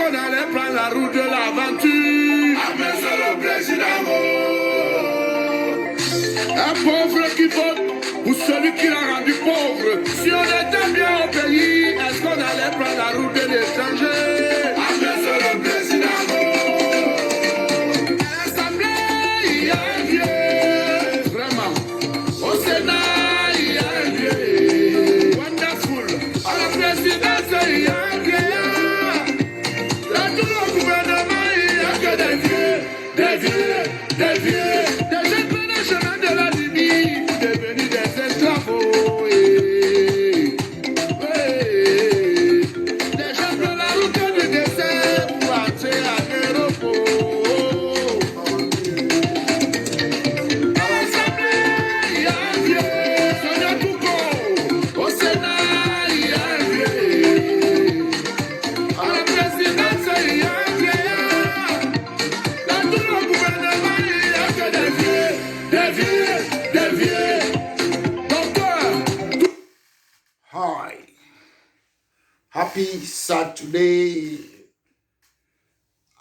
qu'on allait prendre la route de l'aventure? Ah, mais c'est le président. Un pauvre qui vote pour celui qui l'a rendu pauvre. Si on était bien au pays, est-ce qu'on allait prendre la route de l'étranger? Ah, mais c'est le président. À l'Assemblée, il y a un vieux. Vraiment. Au Sénat, il y a un vieux. Wonderful. À la présidence, il y a un vieux. Dans tout le gouvernement, il n'y a que des vieux. Des vieux, des vieux. Des jeunes prennent le chemin de la Libye pour devenir des esclaves. Des gens prennent la route du désert pour entrer en Europe. À l'Assemblée, il y a un vieux. Sonia Touko. Au Sénat, il y a un vieux. À la présidence, il y a un vieillard. Dans tout le gouvernement, il n'y a que des vieux, des vieux, des vieux. Docteur. Hi, happy Saturday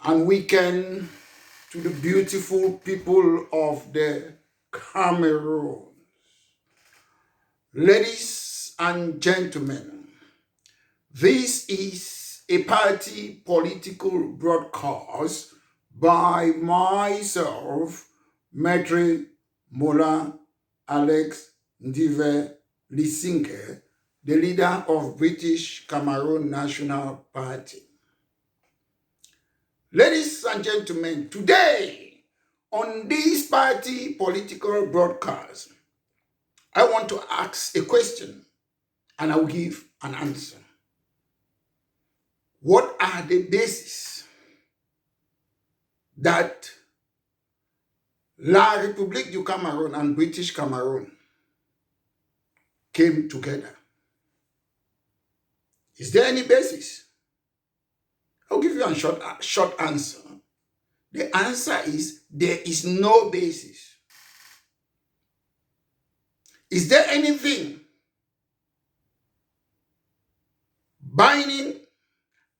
and weekend to the beautiful people of the Cameroon. Ladies and gentlemen, this is a party political broadcast by myself, Maitre Mola Alex Ndive Lisinke, the leader of British Cameroon National Party. Ladies and gentlemen, today on this party political broadcast, I want to ask a question and I will give an answer. What are the bases that La République du Cameroun and British Cameroon came together? Is there any basis? I'll give you a short answer. The answer is there is no basis. Is there anything binding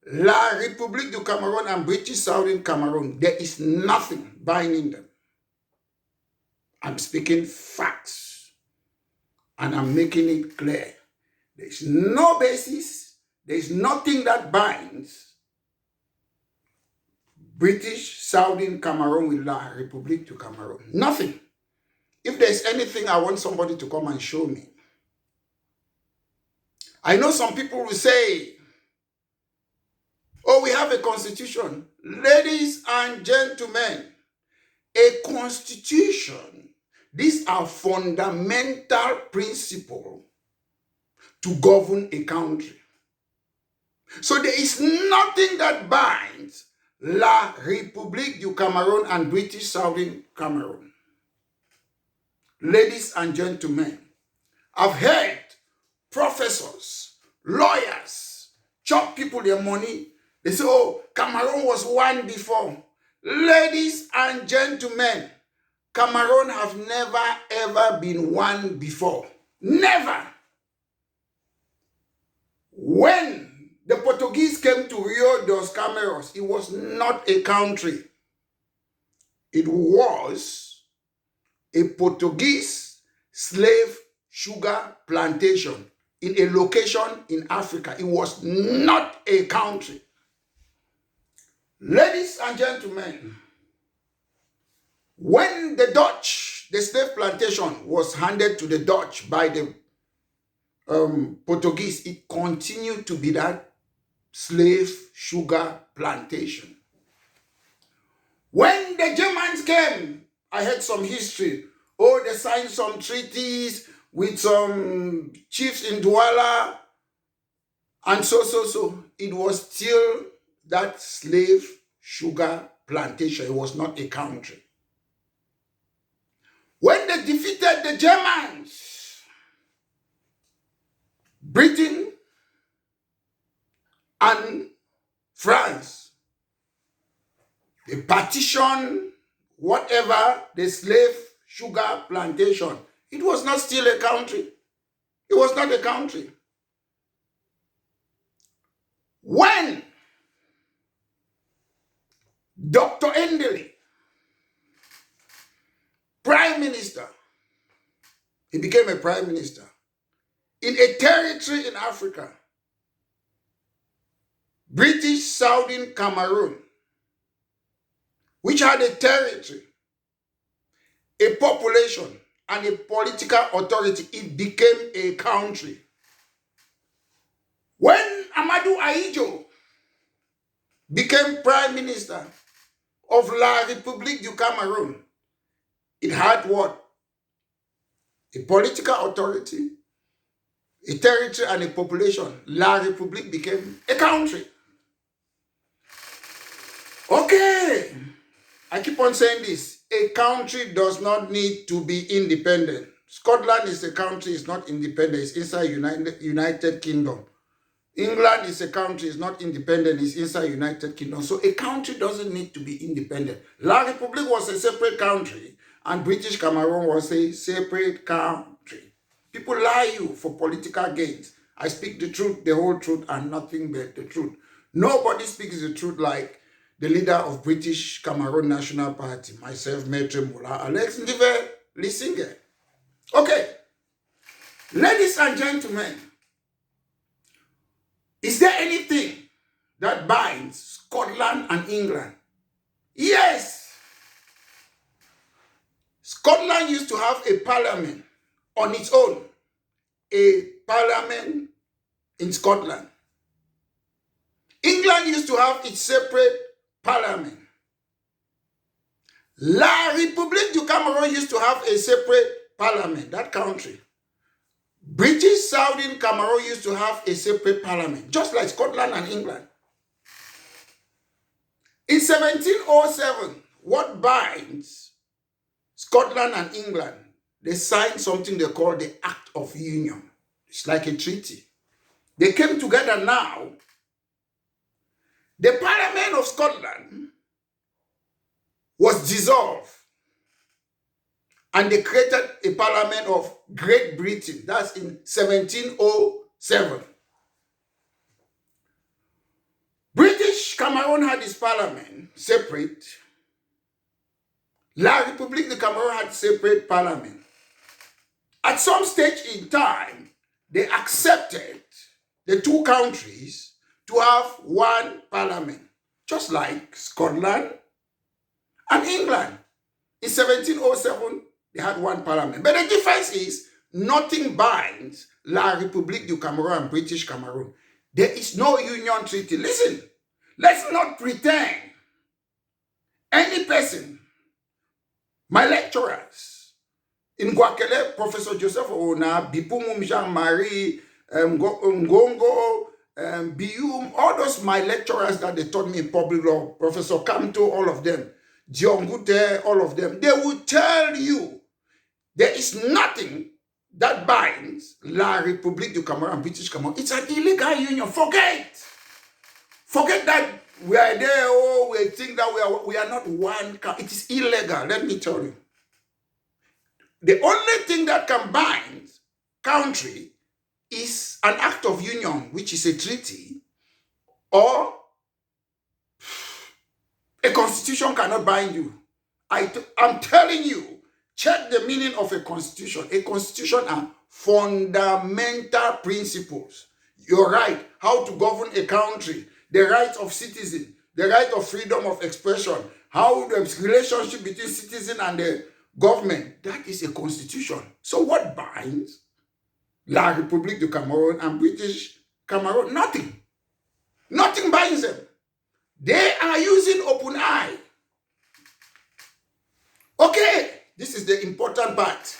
La République du Cameroun and British Southern Cameroon? There is nothing binding them. I'm speaking facts and I'm making it clear. There is no basis. There is nothing that binds British Southern Cameroon with La République du Cameroon. Nothing. If there's anything, I want somebody to come and show me. I know some people will say, oh, we have a constitution. Ladies and gentlemen, a constitution, these are fundamental principles to govern a country. So there is nothing that binds La République du Cameroun and British Southern Cameroon. Ladies and gentlemen, I've heard professors, lawyers, chop people their money. They say, oh, Cameroon was one before. Ladies and gentlemen, Cameroon have never ever been one before. Never. When the Portuguese came to Rio dos Cameros, it was not a country. It was a Portuguese slave sugar plantation in a location in Africa. It was not a country. Ladies and gentlemen, when the Dutch, the slave plantation was handed to the Dutch by the Portuguese, it continued to be that slave sugar plantation. When the Germans came, I heard some history. Oh, they signed some treaties with some chiefs in Douala, and so. It was still that slave sugar plantation. It was not a country. When they defeated the Germans, Britain and France, they partitioned whatever the slave sugar plantation. It was not still a country. It was not a country. When Dr. Endele, prime minister. He became a prime minister in a territory in Africa, British Southern Cameroon, which had a territory, a population, and a political authority. It became a country. When Amadou Ahidjo became prime minister of La Republique du Cameroun, it had what? A political authority, a territory, and a population. La Republique became a country. Okay, I keep on saying this. A country does not need to be independent. Scotland is a country, it's not independent, it's inside United Kingdom. England is a country, it's not independent, it's inside United Kingdom. So a country doesn't need to be independent. La Republique was a separate country, and British Cameroon was a separate country. People lie you for political gains. I speak the truth, the whole truth, and nothing but the truth. Nobody speaks the truth like the leader of British Cameroon National Party, myself, Maitre Moula, Alex Ndive Lisinge. Okay, ladies and gentlemen, is there anything that binds Scotland and England? Yes. Scotland used to have a parliament on its own, a parliament in Scotland. England used to have its separate parliament. La République du Cameroun used to have a separate parliament, that country. British Southern Cameroon used to have a separate parliament, just like Scotland and England. In 1707, what binds Scotland and England? They signed something they call the Act of Union. It's like a treaty. They came together now. The Parliament of Scotland was dissolved, and they created a Parliament of Great Britain. That's in 1707. British Cameroon had its parliament separate. La République de Cameroon had separate parliament. At some stage in time, they accepted the two countries to have one parliament, just like Scotland and England. In 1707, they had one parliament. But the difference is, nothing binds La République du Cameroun and British Cameroon. There is no union treaty. Listen, let's not pretend any person, my lecturers in Guakele, Professor Joseph Ona, Bipumum Jean-Marie, Ngongo, Bium, all those my lecturers that they taught me in public law, Professor Kamto, all of them, Diongute, all of them, they will tell you there is nothing that binds La République du Cameroun and British Cameroun. It's an illegal union. Forget that we are there, oh, we think that we are not one. It is illegal, let me tell you. The only thing that can bind country is an act of union, which is a treaty, or a constitution cannot bind you. I'm telling you, check the meaning of a constitution. A constitution are fundamental principles. Your right, how to govern a country, the rights of citizens, the right of freedom of expression, how the relationship between citizen and the government. That is a constitution. So what binds La République du Cameroun and British Cameroun? Nothing. Nothing binds them. They are using open eye. Okay, this is the important part.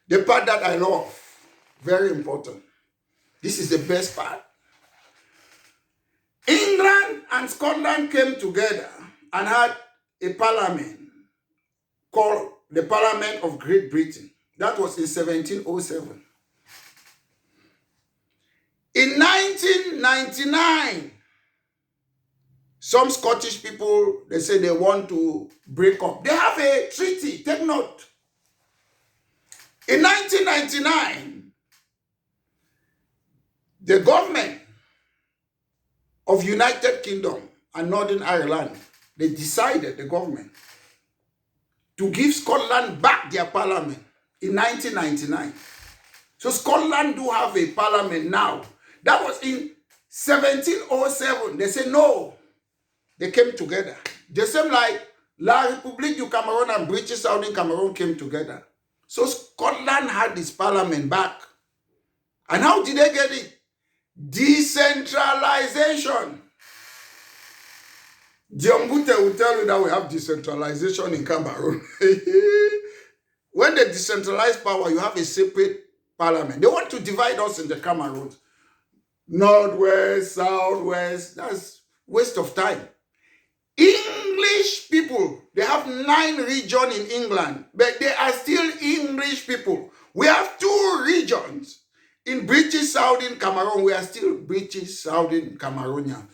The part that I love. Very important. This is the best part. England and Scotland came together and had a parliament called the Parliament of Great Britain. That was in 1707. In 1999, some Scottish people, they say they want to break up. They have a treaty, take note. In 1999, the government of United Kingdom and Northern Ireland they decided, the government, to give Scotland back their parliament in 1999. So Scotland do have a parliament now. That was in 1707. They said no. They came together. The same like La Republique du Cameroun and British Southern Cameroon came together. So Scotland had this parliament back. And how did they get it? Decentralization. Diongute will tell you that we have decentralization in Cameroon. When they decentralize power, you have a separate parliament. They want to divide us in the Cameroons. Northwest, Southwest. That's waste of time. English people, they have 9 regions in England, but they are still English people. We have 2 regions. In British Southern Cameroon, we are still British Southern Cameroonians.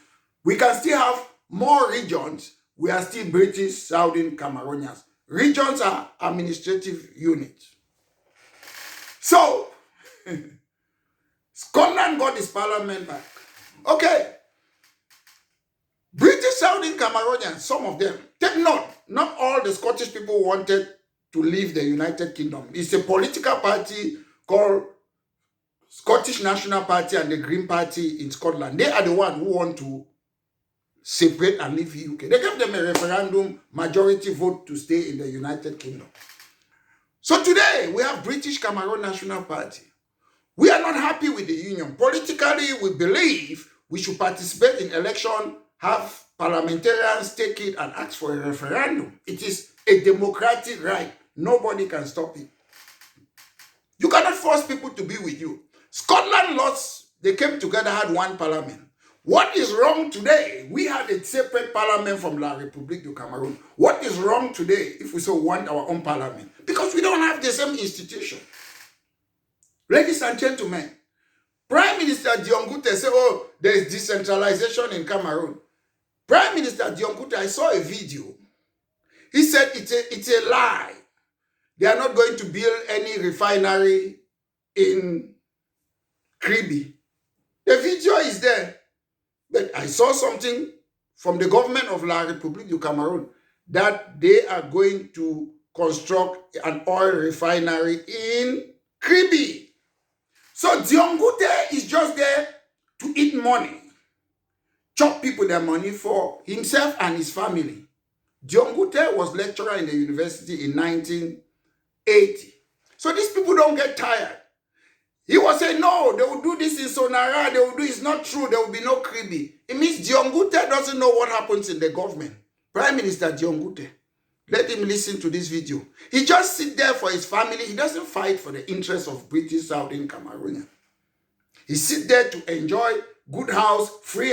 We can still have more regions. We are still British Southern Cameroonians. Regions are administrative units. So, Scotland got its parliament back. Okay. British Southern Cameroonians, some of them, take note, not all the Scottish people wanted to leave the United Kingdom. It's a political party called Scottish National Party and the Green Party in Scotland. They are the ones who want to separate and leave the UK. They gave them a referendum majority vote to stay in the United Kingdom. So today, we have British Cameroon National Party. We are not happy with the union. Politically, we believe we should participate in election, have parliamentarians take it and ask for a referendum. It is a democratic right. Nobody can stop it. You cannot force people to be with you. Scotland lost. They came together, had 1 parliament. What is wrong today? We had a separate parliament from La Republique du Cameroon. What is wrong today if we so want our own parliament? Because we don't have the same institution. Ladies and gentlemen, Prime Minister Diongute said, oh, there is decentralization in Cameroon. Prime Minister Diongute, I saw a video. He said it's a lie. They are not going to build any refinery in Kribi. The video is there. But I saw something from the government of La Republique du Cameroon that they are going to construct an oil refinery in Kribi. So Diongute is just there to eat money, chop people their money for himself and his family. Diongute was lecturer in the university in 1980. So these people don't get tired. He was saying, no, they will do this in Sonara, they will do it's not true, there will be no Kribi. It means Diongute doesn't know what happens in the government. Prime Minister Diongute, let him listen to this video. He just sits there for his family. He doesn't fight for the interests of British Southern Cameroon. He sits there to enjoy good house, free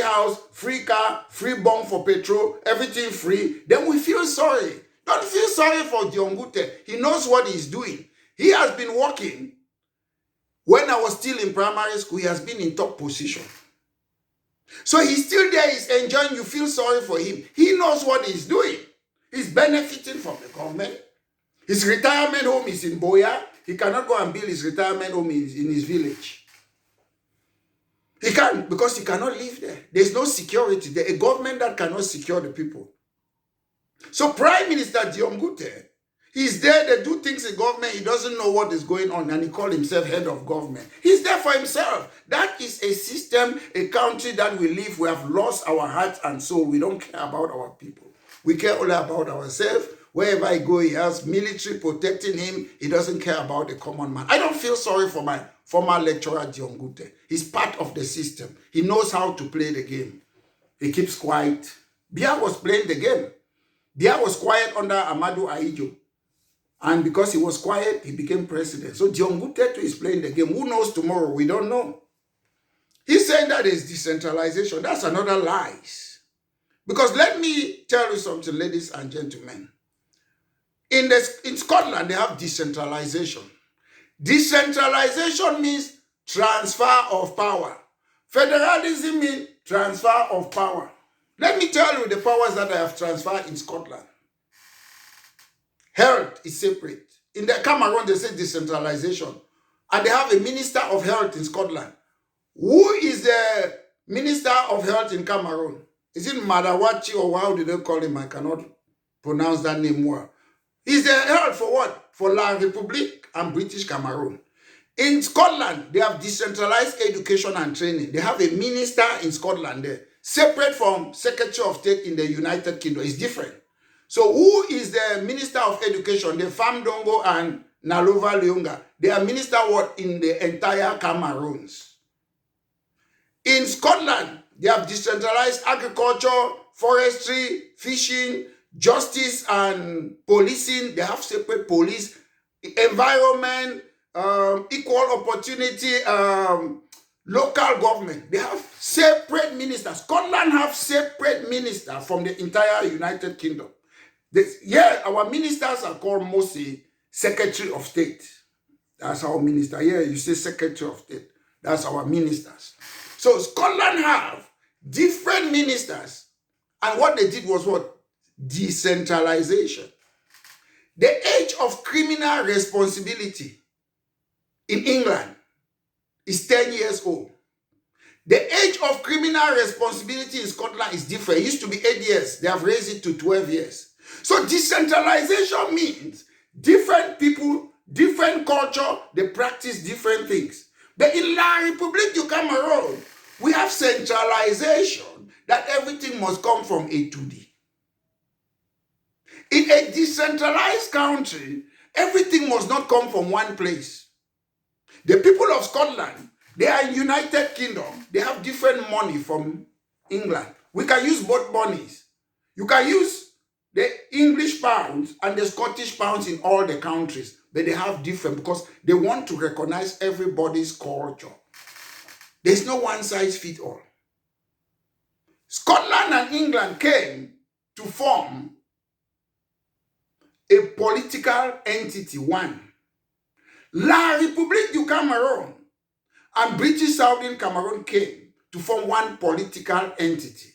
car, free bomb for petrol, everything free. Then we feel sorry. Don't feel sorry for Diongute. He knows what he's doing. He has been working. When I was still in primary school, he has been in top position. So he's still there, he's enjoying, you feel sorry for him. He knows what he's doing. He's benefiting from the government. His retirement home is in Boya. He cannot go and build his retirement home in his village. He can't, because he cannot live there. There's no security. There's a government that cannot secure the people. So Prime Minister Diongute, he's there, they do things in government, he doesn't know what is going on, and he calls himself head of government. He's there for himself. That is a system, a country that we live. We have lost our heart and soul. We don't care about our people. We care only about ourselves. Wherever I go, he has military protecting him. He doesn't care about the common man. I don't feel sorry for my former lecturer, Diongute. He's part of the system. He knows how to play the game. He keeps quiet. Biya was playing the game. Biya was quiet under Amadou Ahidjo. And because he was quiet, he became president. So Diongute too is playing the game. Who knows tomorrow? We don't know. He's saying that is decentralization. That's another lie. Because let me tell you something, ladies and gentlemen. In Scotland, they have decentralization. Decentralization means transfer of power. Federalism means transfer of power. Let me tell you the powers that I have transferred in Scotland. Health is separate. In the Cameroon, they say decentralization. And they have a minister of health in Scotland. Who is the minister of health in Cameroon? Is it Madawachi or how do they call him? I cannot pronounce that name well. He's the head for what? For La Republique and British Cameroon. In Scotland, they have decentralized education and training. They have a minister in Scotland there, separate from Secretary of State in the United Kingdom. It's different. So who is the Minister of Education? The Famdongo and Nalova Leonga. They are minister what in the entire Cameroons. In Scotland, they have decentralized agriculture, forestry, fishing, justice and policing. They have separate police, environment, equal opportunity, local government. They have separate ministers. Scotland have separate ministers from the entire United Kingdom. Our ministers are called mostly Secretary of State. That's our minister. Yeah, you say Secretary of State. That's our ministers. So Scotland have different ministers. And what they did was what? Decentralization. The age of criminal responsibility in England is 10 years old. The age of criminal responsibility in Scotland is different. It used to be 8 years. They have raised it to 12 years. So decentralization means different people, different culture, they practice different things. But in La Republique du Cameroun, we have centralization that everything must come from A to D. In a decentralized country, everything must not come from one place. The people of Scotland, they are in United Kingdom. They have different money from England. We can use both monies. You can use the English pounds and the Scottish pounds in all the countries, but they have different because they want to recognize everybody's culture. There's no one size fits all. Scotland and England came to form a political entity, one. La Republique du Cameroun and British Southern Cameroon came to form one political entity.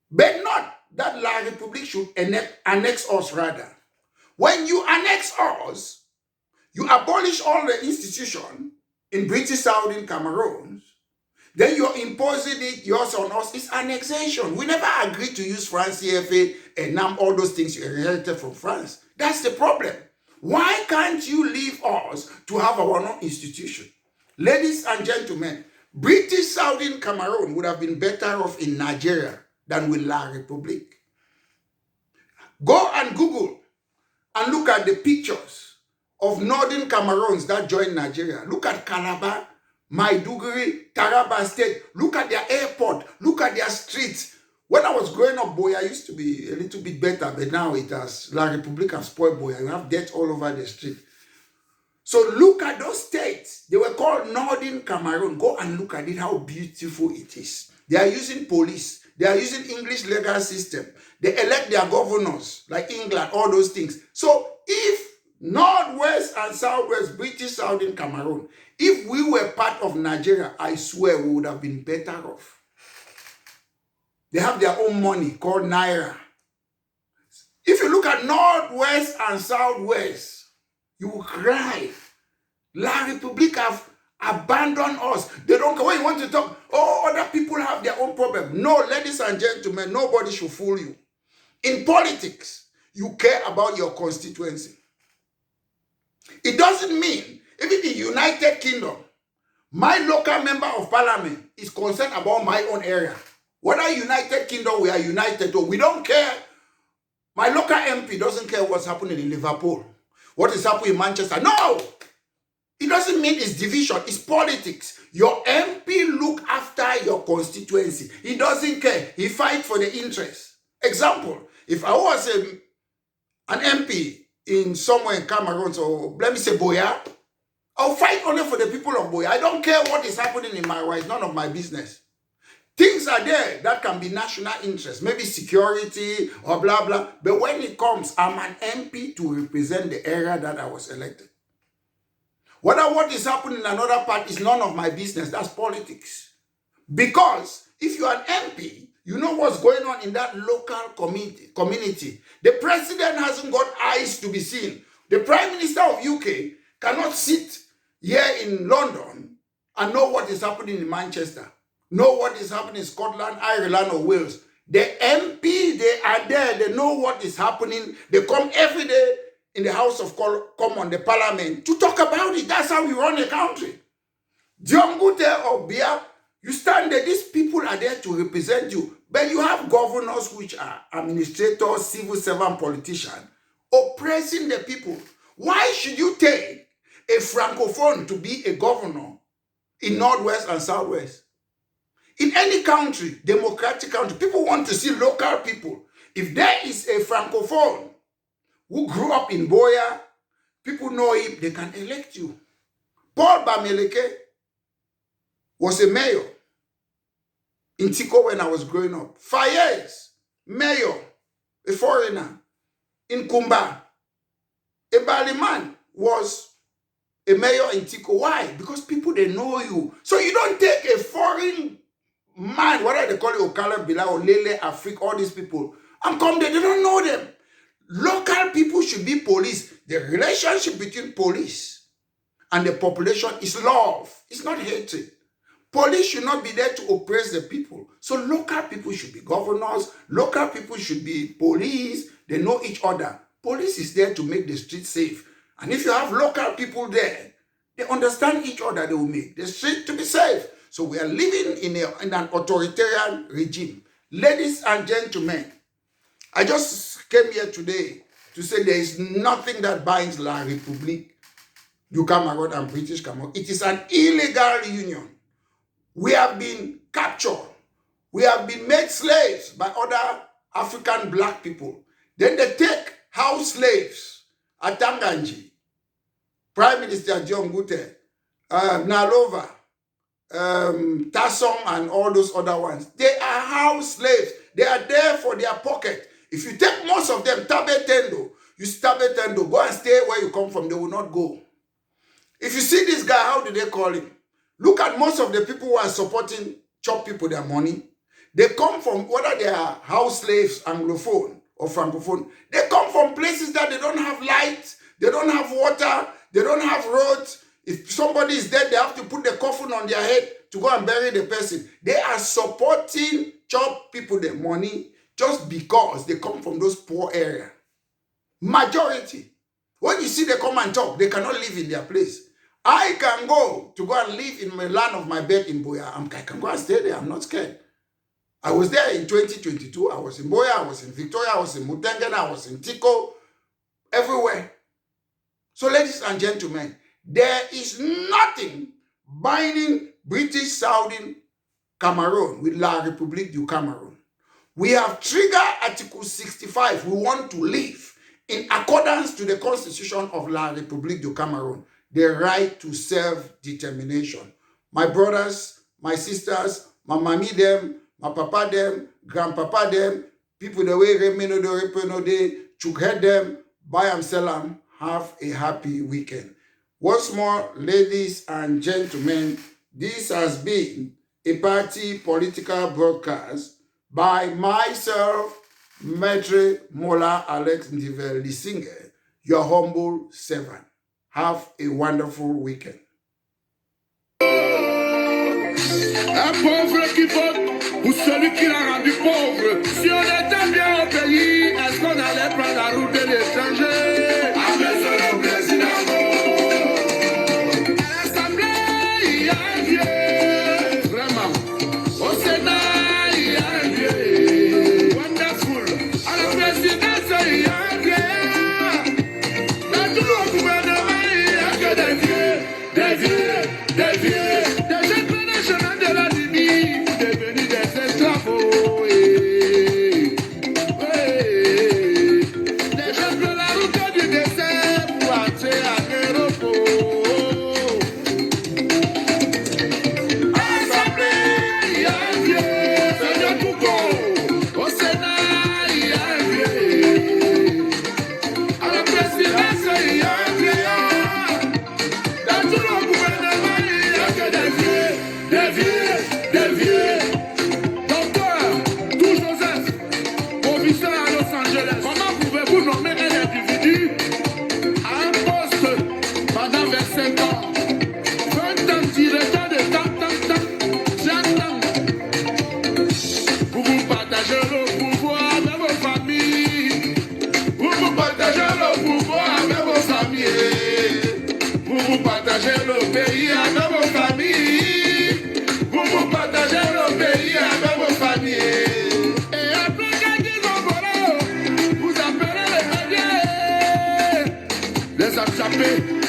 But not that La Republique should annex us rather. When you annex us, you abolish all the institutions in British Southern Cameroon, then you're imposing it yours on us. It's annexation. We never agreed to use France CFA and NAM, all those things you inherited from France. That's the problem. Why can't you leave us to have our own institution? Ladies and gentlemen, British Southern Cameroon would have been better off in Nigeria than with La Republique. Go and Google and look at the pictures of Northern Cameroons that joined Nigeria. Look at Calabar, Maiduguri, Taraba State. Look at their airport. Look at their streets. When I was growing up, Boya used to be a little bit better, but now it has, La Republique has spoiled Boya. You have death all over the street. So look at those states. They were called Northern Cameroon. Go and look at it, how beautiful it is. They are using police. They are using English legal system. They elect their governors, like England, all those things. So if Northwest and Southwest, British Southern Cameroon, if we were part of Nigeria, I swear we would have been better off. They have their own money called Naira. If you look at Northwest and Southwest, you will cry. La Republique have abandoned us. They don't care. When you want to talk, oh, other people have their own problem. No, ladies and gentlemen, nobody should fool you. In politics, you care about your constituency. It doesn't mean, even in the United Kingdom, my local member of parliament is concerned about my own area. Whether United Kingdom, we are united, or we don't care. My local MP doesn't care what's happening in Liverpool, what is happening in Manchester. No! It doesn't mean it's division, it's politics. Your MP look after your constituency. He doesn't care. He fights for the interest. Example, if I was an MP in somewhere in Cameroon, so let me say Boya, I'll fight only for the people of Boya. I don't care what is happening in my way. It's none of my business. Things are there that can be national interest, maybe security or blah, blah. But when it comes, I'm an MP to represent the area that I was elected. Whether what is happening in another part is none of my business. That's politics. Because if you're an MP, you know what's going on in that local community. The president hasn't got eyes to be seen. The Prime Minister of UK cannot sit here in London and know what is happening in Manchester. Know what is happening in Scotland, Ireland, or Wales. The MP, they are there, they know what is happening. They come every day in the House of Commons, the Parliament, to talk about it. That's how we run a country. Diomgute or Bia, you stand there, these people are there to represent you. But you have governors which are administrators, civil servant, politicians, oppressing the people. Why should you take a francophone to be a governor in Northwest and Southwest? In any country, democratic country, people want to see local people. If there is a francophone who grew up in Boya, people know him, they can elect you. Paul Bameleke was a mayor in Tiko when I was growing up. 5 years, mayor, a foreigner in Kumba. A Baliman was a mayor in Tiko. Why? Because people, they know you. So you don't take a foreign man, what they call it, Okala, Bila, Olele, Afrique, all these people, and come there, they don't know them. Local people should be police. The relationship between police and the population is love. It's not hatred. Police should not be there to oppress the people. So local people should be governors. Local people should be police. They know each other. Police is there to make the street safe. And if you have local people there, they understand each other. They will make the street to be safe. So we are living in an authoritarian regime. Ladies and gentlemen, I just came here today to say there is nothing that binds La Republique du Cameroon and British Cameroon. It is an illegal union. We have been captured. We have been made slaves by other African black people. Then they take house slaves at Tanganji, Prime Minister John Gute, Nalova, Tassom, and all those other ones. They are house slaves. They are there for their pocket. If you take most of them, Tabe Tendo, you Tabe Tendo, go and stay where you come from, they will not go. If you see this guy, how do they call him? Look at most of the people who are supporting chop people their money. They come from, whether they are house slaves, Anglophone or Francophone, they come from places that they don't have light, they don't have water, they don't have roads. If somebody is dead, they have to put the coffin on their head to go and bury the person. They are supporting chop people their money just because they come from those poor areas. Majority. When you see they come and talk, they cannot live in their place. I can go and live in my land of my bed in Boya. I can go and stay there. I'm not scared. I was there in 2022. I was in Boya. I was in Victoria. I was in Mutengana. I was in Tiko. Everywhere. So ladies and gentlemen, there is nothing binding British Southern Cameroon with La Republique du Cameroon. We have triggered Article 65. We want to live in accordance to the Constitution of La Republique du Cameroon. The right to self-determination. My brothers, my sisters, my mommy them, my papa them, grandpapa them, people the way remeno de repeno de, chukhead them, bayam salam, have a happy weekend. Once more, ladies and gentlemen, this has been a party political broadcast by myself, Maitre Mola Alex Ndivel Lisinge, your humble servant. Have a wonderful weekend. Un pauvre qui vote ou celui qui l'a rendu pauvre. Si on était bien au pays, est-ce qu'on allait prendre la route de l'étranger? Avec le président. À l'Assemblée, il y a un vieux. Vraiment. Au Sénat, il y a un vieux. Wonderful. À la présidence, il y a un vieux. Dans tout le gouvernement, il n'y a que des vieux. Des vieux. Des vieux. Des jeunes prenez chemin de la Libye pour devenir des esclaves. me.